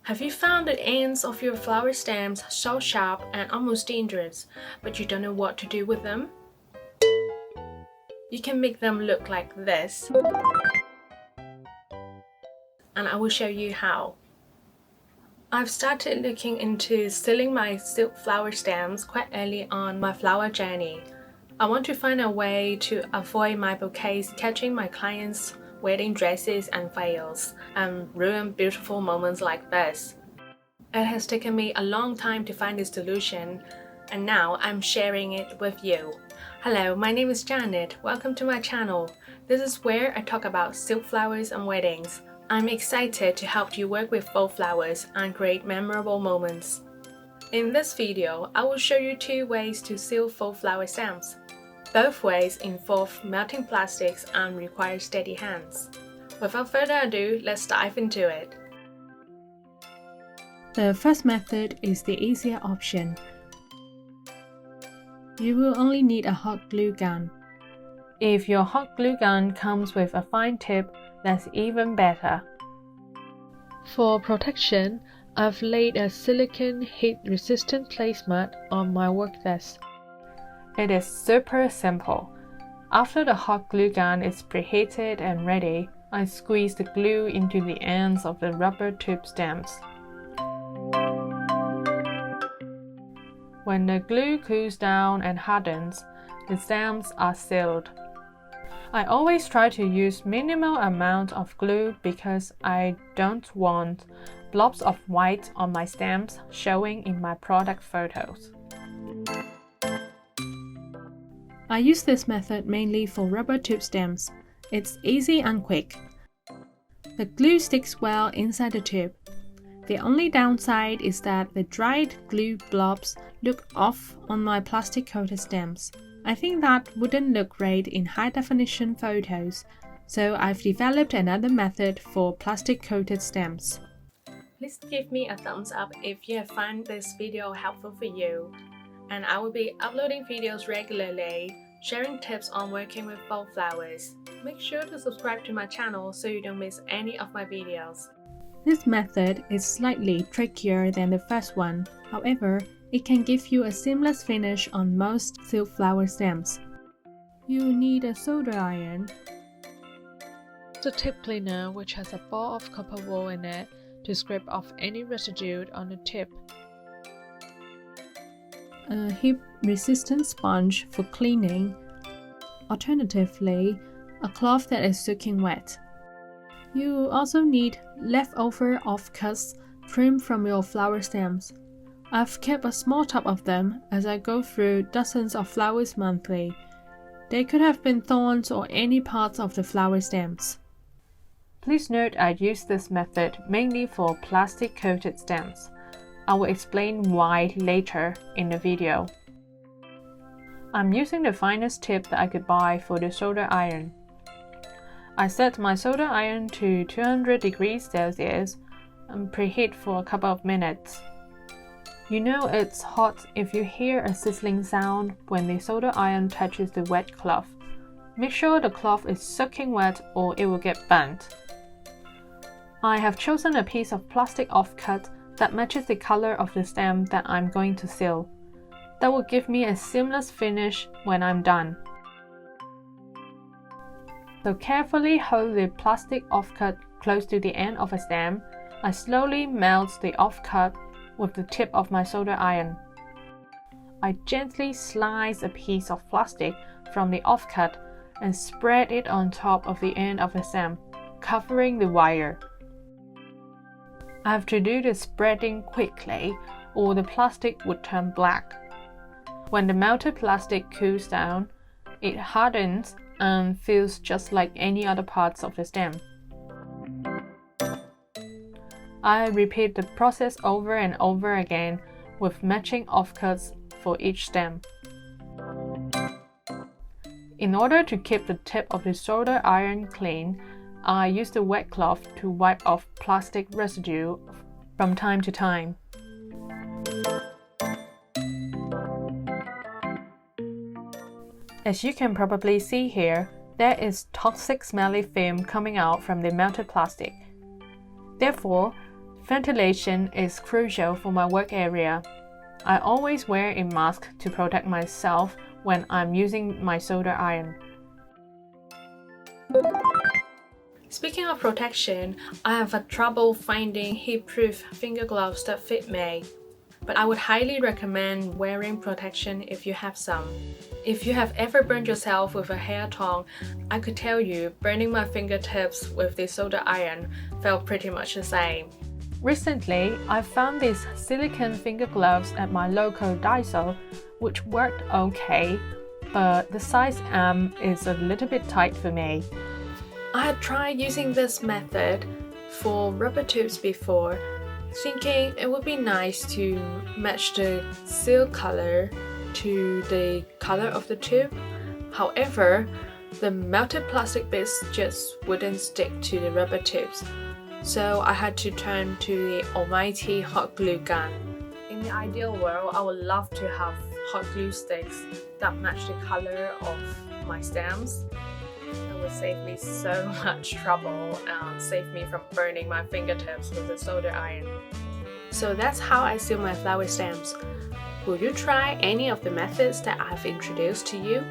Have you found the ends of your flower stems so sharp and almost dangerous, but you don't know what to do with them? You can make them look like this, and I will show you how. I've started looking into sealing my silk flower stems quite early on my flower journey. I want to find a way to avoid my bouquets catching my clients' wedding dresses and veils and ruin beautiful moments like this. It has taken me a long time to find this solution, and now I'm sharing it with you. Hello, my name is Janet. Welcome to my channel. This is where I talk about silk flowers and weddings. I'm excited to help you work with faux flowers and create memorable moments. In this video, I will show you 2 ways to seal faux flower stems. Both ways involve melting plastics and require steady hands. Without further ado, let's dive into it. The first method is the easier option. You will only need a hot glue gun. If your hot glue gun comes with a fine tip, that's even better. For protection, I've laid a silicone heat-resistant placemat on my work desk. It is super simple. After the hot glue gun is preheated and ready, I squeeze the glue into the ends of the rubber tube stems. When the glue cools down and hardens, the stems are sealed. I always try to use minimal amount of glue because I don't want blobs of white on my stems showing in my product photos. I use this method mainly for rubber tube stems. It's easy and quick. The glue sticks well inside the tube. The only downside is that the dried glue blobs look off on my plastic-coated stems. I think that wouldn't look great in high-definition photos, so I've developed another method for plastic-coated stems. Please give me a thumbs up if you have found this video helpful for you. And I will be uploading videos regularly, sharing tips on working with faux flowers. Make sure to subscribe to my channel so you don't miss any of my videos. This method is slightly trickier than the first one. However, it can give you a seamless finish on most silk flower stems. You need a solder iron, the tip cleaner which has a ball of copper wool in it to scrape off any residue on the tip, a heat-resistant sponge for cleaning, alternatively, a cloth that is soaking wet. You also need leftover offcuts trimmed from your flower stems. I've kept a small tub of them as I go through dozens of flowers monthly. They could have been thorns or any parts of the flower stems. Please note I use this method mainly for plastic-coated stems. I will explain why later in the video. I'm using the finest tip that I could buy for the solder iron. I set my solder iron to 200 degrees Celsius and preheat for a couple of minutes. You know it's hot if you hear a sizzling sound when the solder iron touches the wet cloth. Make sure the cloth is soaking wet or it will get burnt. I have chosen a piece of plastic offcut that matches the color of the stem that I'm going to seal. That will give me a seamless finish when I'm done. So carefully hold the plastic offcut close to the end of a stem. I slowly melt the offcut with the tip of my solder iron. I gently slice a piece of plastic from the offcut and spread it on top of the end of the stem, covering the wire. I have to do the spreading quickly or the plastic would turn black. When the melted plastic cools down, it hardens and feels just like any other parts of the stem. I repeat the process over and over again with matching offcuts for each stem. In order to keep the tip of the solder iron clean, I use the wet cloth to wipe off plastic residue from time to time. As you can probably see here, there is toxic smelly film coming out from the melted plastic. Therefore, Ventilation is crucial for my work area. I always wear a mask to protect myself when I'm using my solder iron. Speaking of protection, I have had trouble finding heat-proof finger gloves that fit me, but I would highly recommend wearing protection if you have some. If you have ever burned yourself with a hair tong, I could tell you burning my fingertips with the solder iron felt pretty much the same. Recently, I found these silicone finger gloves at my local Daiso, which worked okay, but the size M is a little bit tight for me. I had tried using this method for rubber tubes before, thinking it would be nice to match the seal color to the color of the tube. However, the melted plastic bits just wouldn't stick to the rubber tubes, so I had to turn to the almighty hot glue gun. In the ideal world, I would love to have hot glue sticks that match the color of my stamps. It would save me so much trouble and save me from burning my fingertips with the solder iron. So that's how I seal my flower stamps. Will you try any of the methods that I've introduced to you?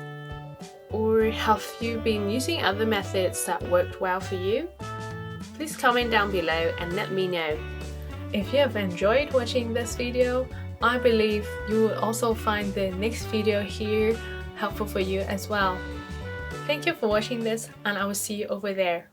Or have you been using other methods that worked well for you? Please comment down below and let me know. If you have enjoyed watching this video, I believe you will also find the next video here helpful for you as well. Thank you for watching this, and I will see you over there.